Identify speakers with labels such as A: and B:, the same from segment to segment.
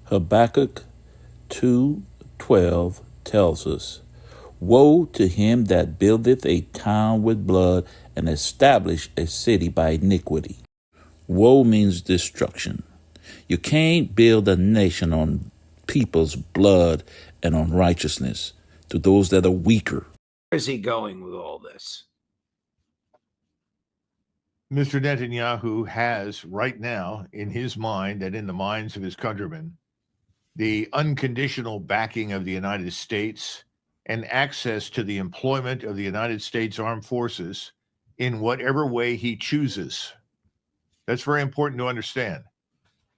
A: Habakkuk 2:12 tells us, "Woe to him that buildeth a town with blood and establish a city by iniquity." Woe means destruction. You can't build a nation on people's blood and on righteousness to those that are weaker.
B: Where is he going with all this?
C: Mr. Netanyahu has right now in his mind and in the minds of his countrymen the unconditional backing of the United States and access to the employment of the United States Armed Forces in whatever way he chooses. That's very important to understand.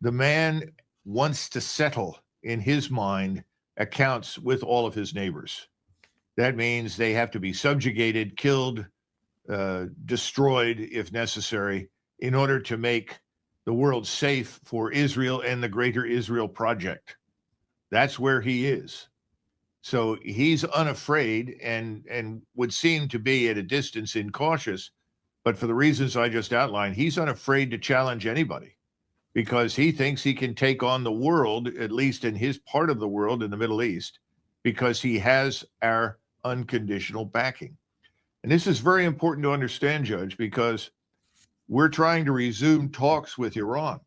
C: The man wants to settle, in his mind, accounts with all of his neighbors. That means they have to be subjugated, killed, destroyed if necessary, in order to make the world safe for Israel and the Greater Israel Project. That's where he is. So he's unafraid and would seem to be at a distance incautious, but for the reasons I just outlined, he's unafraid to challenge anybody because he thinks he can take on the world, at least in his part of the world in the Middle East, because he has our unconditional backing. And this is very important to understand, Judge, because we're trying to resume talks with Iran.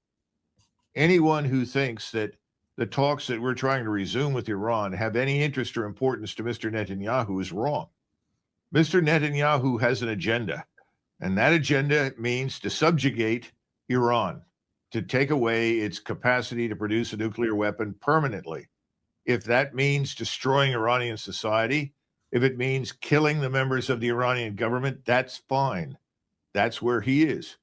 C: Anyone who thinks that the talks that we're trying to resume with Iran have any interest or importance to Mr. Netanyahu is wrong. Mr. Netanyahu has an agenda, and that agenda means to subjugate Iran, to take away its capacity to produce a nuclear weapon permanently. If that means destroying Iranian society, if it means killing the members of the Iranian government, that's fine. That's where he is.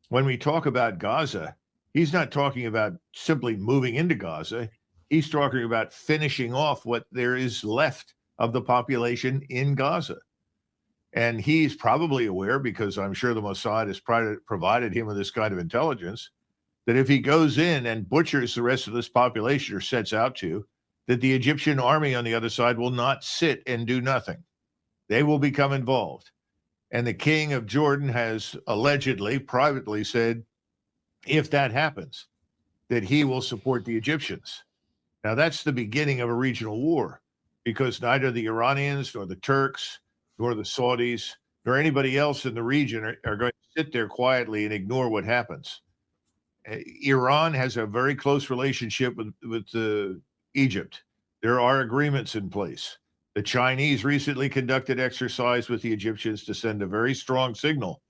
C: When we talk about Gaza, he's not talking about simply moving into Gaza. He's talking about finishing off what there is left of the population in Gaza. And he's probably aware, because I'm sure the Mossad has provided him with this kind of intelligence, that if he goes in and butchers the rest of this population, or sets out to, that the Egyptian army on the other side will not sit and do nothing. They will become involved. And the king of Jordan has allegedly, privately said, if that happens, that he will support the Egyptians. Now, that's the beginning of a regional war, because neither the Iranians nor the Turks nor the Saudis nor anybody else in the region are going to sit there quietly and ignore what happens. Iran has a very close relationship with Egypt. There are agreements in place. The Chinese recently conducted exercise with the Egyptians to send a very strong signal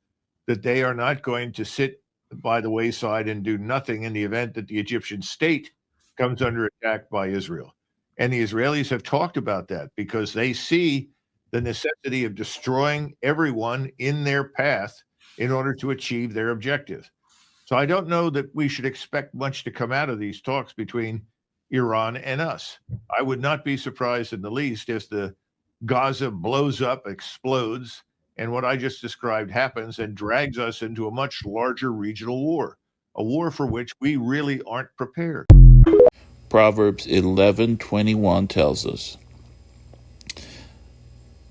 C: that they are not going to sit by the wayside and do nothing in the event that the Egyptian state comes under attack by Israel. And the Israelis have talked about that because they see the necessity of destroying everyone in their path in order to achieve their objective. So I don't know that we should expect much to come out of these talks between Iran and us. I would not be surprised in the least if the Gaza blows up, explodes, and what I just described happens and drags us into a much larger regional war, a war for which we really aren't prepared.
A: Proverbs 11:21 tells us,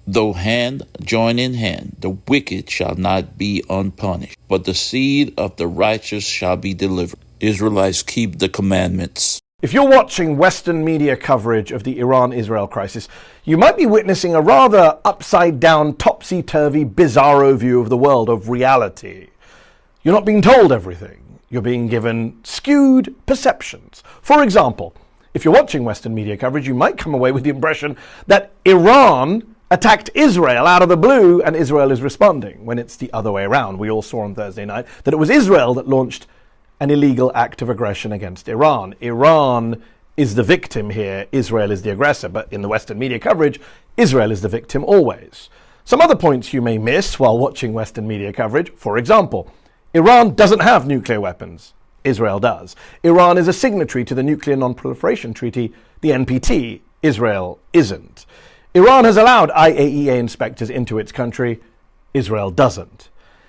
A: "Though hand join in hand, the wicked shall not be unpunished, but the seed of the righteous shall be delivered." Israelites keep the commandments.
D: If you're watching Western media coverage of the Iran-Israel crisis, you might be witnessing a rather upside-down, topsy-turvy, bizarro view of the world, of reality. You're not being told everything. You're being given skewed perceptions. For example, if you're watching Western media coverage, you might come away with the impression that Iran attacked Israel out of the blue and Israel is responding, when it's the other way around. We all saw on Thursday night that it was Israel that launched an illegal act of aggression against Iran. Iran is the victim here, Israel is the aggressor, but in the Western media coverage, Israel is the victim always. Some other points you may miss while watching Western media coverage: for example, Iran doesn't have nuclear weapons. Israel does. Iran is a signatory to the Nuclear Non-Proliferation Treaty, the NPT. Israel isn't. Iran has allowed IAEA inspectors into its country. Israel doesn't.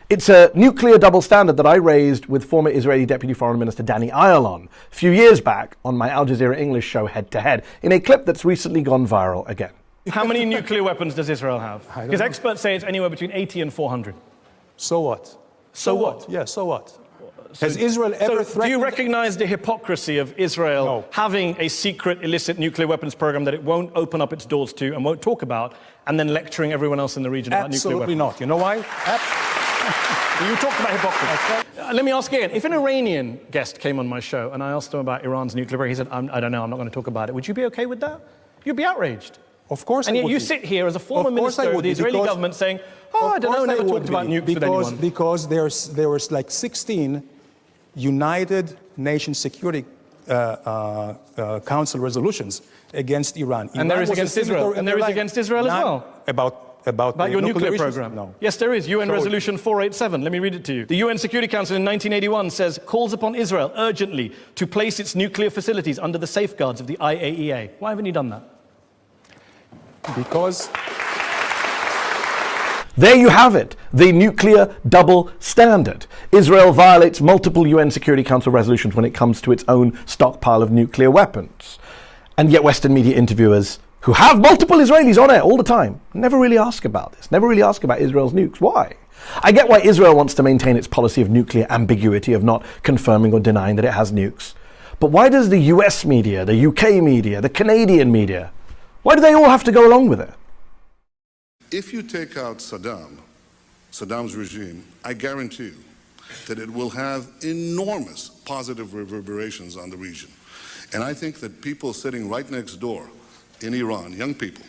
D: It's a nuclear double standard that I raised with former Israeli Deputy Foreign Minister Danny Ayalon a few years back on my Al Jazeera English show Head to Head, in a clip that's recently gone viral again.
E: How many nuclear weapons does Israel have? Because experts say it's anywhere between 80 and 400.
F: So what?
E: So what?
F: Yeah, so what? Has Israel ever
E: So
F: threatened?
E: do you recognize the hypocrisy of Israel
F: No.
E: having a secret illicit nuclear weapons program that it won't open up its doors to and won't talk about, and then lecturing everyone else in the region about nuclear
F: Absolutely
E: weapons?
F: not. You know why?
E: You talked about hypocrisy. Let me ask again. If an Iranian guest came on my show and I asked him about Iran's nuclear program, he said, I don't know, I'm not going to talk about it. Would you be okay with that? You'd be outraged.
F: Of course,
E: And
F: I
E: yet
F: would
E: you
F: be.
E: sit here as a former
F: Of course I
E: minister of
F: would
E: the
F: be,
E: Israeli
F: because-
E: government saying, oh, I don't know,
F: Of course
E: never
F: would
E: talked about
F: be,
E: nukes with anyone.
F: Because there was like 16 United Nations Security Council resolutions against Iran.
E: And there
F: Iran
E: is
F: was a
E: against Israel.
F: signatory
E: And there is
F: of the
E: against Israel as
F: None
E: well.
F: About
E: About your nuclear
F: issues?
E: program?
F: No.
E: Yes, there is. UN
F: So-
E: Resolution 487. Let me read it to you. The UN Security Council in 1981 says, calls upon Israel urgently to place its nuclear facilities under the safeguards of the IAEA. Why haven't you done that?
F: Because
D: There you have it, the nuclear double standard. Israel violates multiple UN Security Council resolutions when it comes to its own stockpile of nuclear weapons. And yet Western media interviewers who have multiple Israelis on air all the time never really ask about this, never really ask about Israel's nukes. Why? I get why Israel wants to maintain its policy of nuclear ambiguity, of not confirming or denying that it has nukes. But why does the US media, the UK media, the Canadian media, why do they all have to go along with it?
G: If you take out Saddam's regime, I guarantee you that it will have enormous positive reverberations on the region. And I think that people sitting right next door in Iran, young people,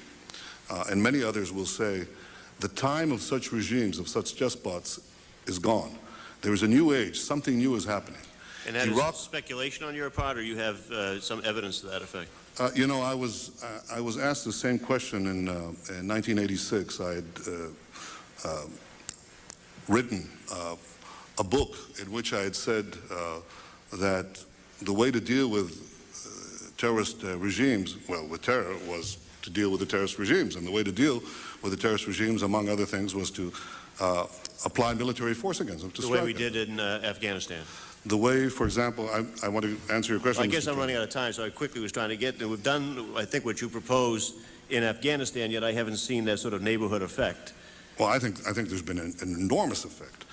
G: and many others will say, the time of such regimes, of such despots, is gone. There is a new age, something new is happening.
H: And that is speculation on your part, or you have some evidence to that effect?
G: You know, I was asked the same question in 1986. I had written a book in which I had said that the way to deal with terrorist regimes, well, with terror, was to deal with the terrorist regimes. And the way to deal with the terrorist regimes, among other things, was to apply military force against them.
H: The way we did in Afghanistan.
G: The way, for example, I want to answer your question.
H: Well, I guess I'm running out of time, so I quickly was trying to get there. We've done, I think, what you proposed in Afghanistan, yet I haven't seen that sort of neighborhood effect.
G: Well, I think there's been an enormous effect.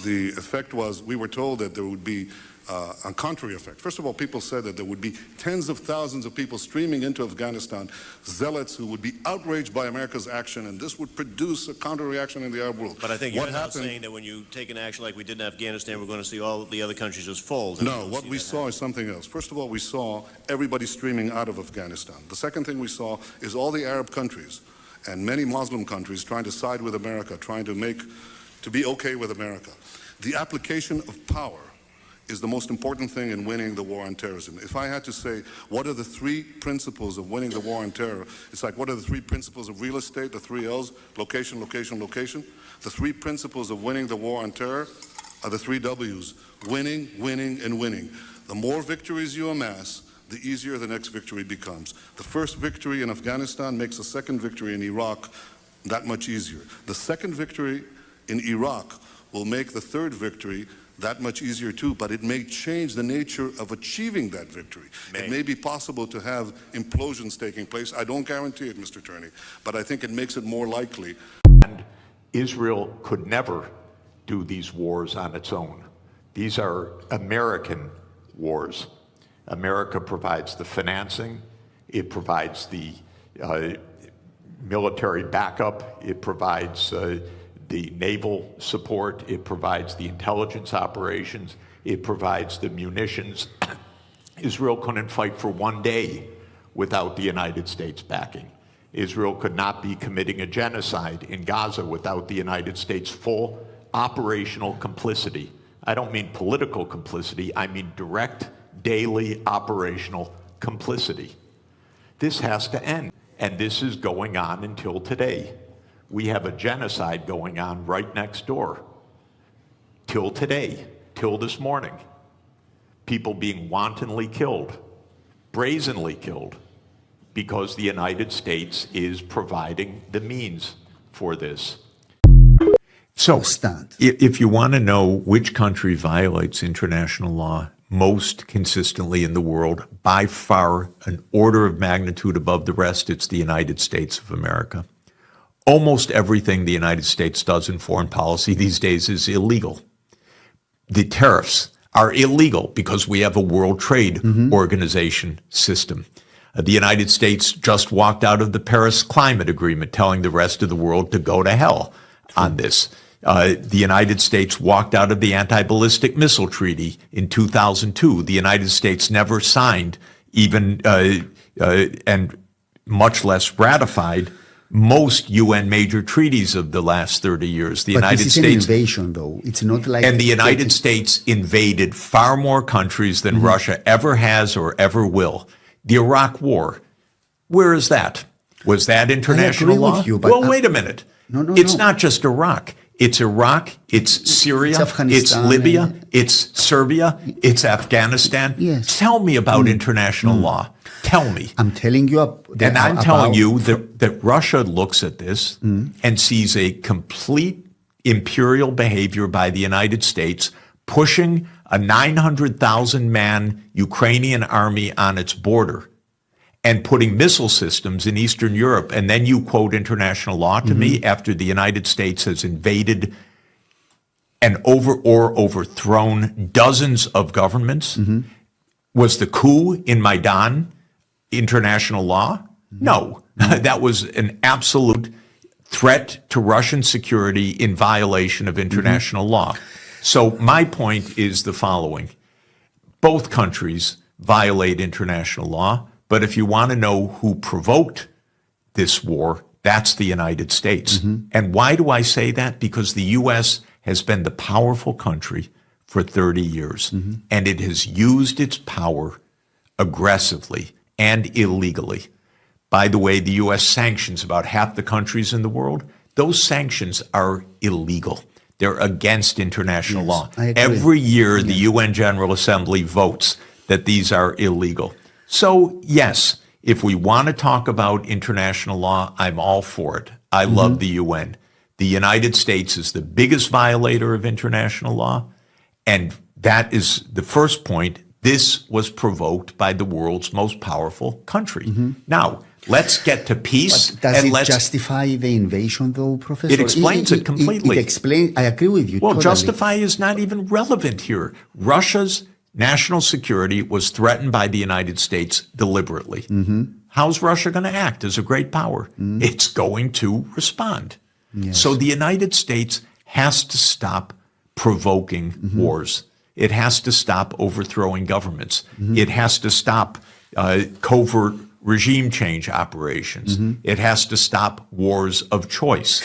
G: The effect was, we were told that there would be a contrary effect. First of all, people said that there would be tens of thousands of people streaming into Afghanistan, zealots who would be outraged by America's action, and this would produce a counter-reaction in the Arab world.
H: But I think you're now saying that when you take an action like we did in Afghanistan, we're going to see all the other countries just fold.
G: No, what we saw is something else. First of all, we saw everybody streaming out of Afghanistan. The second thing we saw is all the Arab countries and many Muslim countries trying to side with America, trying to be okay with America. The application of power is the most important thing in winning the war on terrorism. If I had to say, what are the three principles of winning the war on terror? It's like, what are the three principles of real estate, the three L's, location, location, location? The three principles of winning the war on terror are the three W's, winning, winning, and winning. The more victories you amass, the easier the next victory becomes. The first victory in Afghanistan makes the second victory in Iraq that much easier. The second victory in Iraq will make the third victory that much easier too, but it may change the nature of achieving that victory. It may be possible to have implosions taking place. I don't guarantee it, Mr. Turney, but I think it makes it more likely.
I: And Israel could never do these wars on its own. These are American wars. America provides the financing, it provides the military backup, it provides the naval support, it provides the intelligence operations, it provides the munitions. Israel couldn't fight for one day without the United States backing. Israel could not be committing a genocide in Gaza without the United States' full operational complicity. I don't mean political complicity, I mean direct, daily operational complicity. This has to end, and this is going on until today. We have a genocide going on right next door. Till today, till this morning. People being wantonly killed, brazenly killed, because the United States is providing the means for this.
J: So, if you want to know which country violates international law most consistently in the world, by far an order of magnitude above the rest, it's the United States of America. Almost everything the United States does in foreign policy these days is illegal. the tariffs are illegal because we have a World Trade Organization system. The United States just walked out of the Paris Climate Agreement, telling the rest of the world to go to hell on this. The United States walked out of the Anti-Ballistic Missile Treaty in 2002. The United States never signed even and much less ratified most UN major treaties of the last 30 years. The United
K: this is
J: States
K: an invasion, though. It's not like
J: and the United States invaded far more countries than Russia ever has or ever will. The Iraq War, where is that? Was that international law?
K: With you, but
J: well, wait a minute. It's not just Iraq. It's Iraq, it's Syria, it's Libya, it's Serbia, it's Afghanistan.
K: Yes.
J: Tell me about international law. Tell me.
K: I'm telling you
J: I'm telling you that Russia looks at this and sees a complete imperial behavior by the United States pushing a 900,000-man Ukrainian army on its border and putting missile systems in Eastern Europe. And then you quote international law to me after the United States has invaded and overthrown dozens of governments. Was the coup in Maidan international law? No. That was an absolute threat to Russian security in violation of international law. So my point is the following. Both countries violate international law, but if you want to know who provoked this war, that's the United States. And why do I say that? Because the U.S. has been the powerful country for 30 years, and it has used its power aggressively and illegally. By the way, the U.S. sanctions about half the countries in the world. Those sanctions are illegal. They're against international law. Every year, the UN General Assembly votes that these are illegal. So, yes, if we want to talk about international law, I'm all for it. I love the UN. The United States is the biggest violator of international law, and that is the first point. This was provoked by the world's most powerful country. Now, let's get to peace.
K: But does it justify the invasion, though, Professor?
J: It explains it completely.
K: It explains. I agree with you.
J: Well,
K: totally.
J: justify is not even relevant here. Russia's national security was threatened by the United States deliberately. How's Russia going to act as a great power? It's going to respond. So the United States has to stop provoking wars. It has to stop overthrowing governments. It has to stop covert regime change operations. It has to stop wars of choice.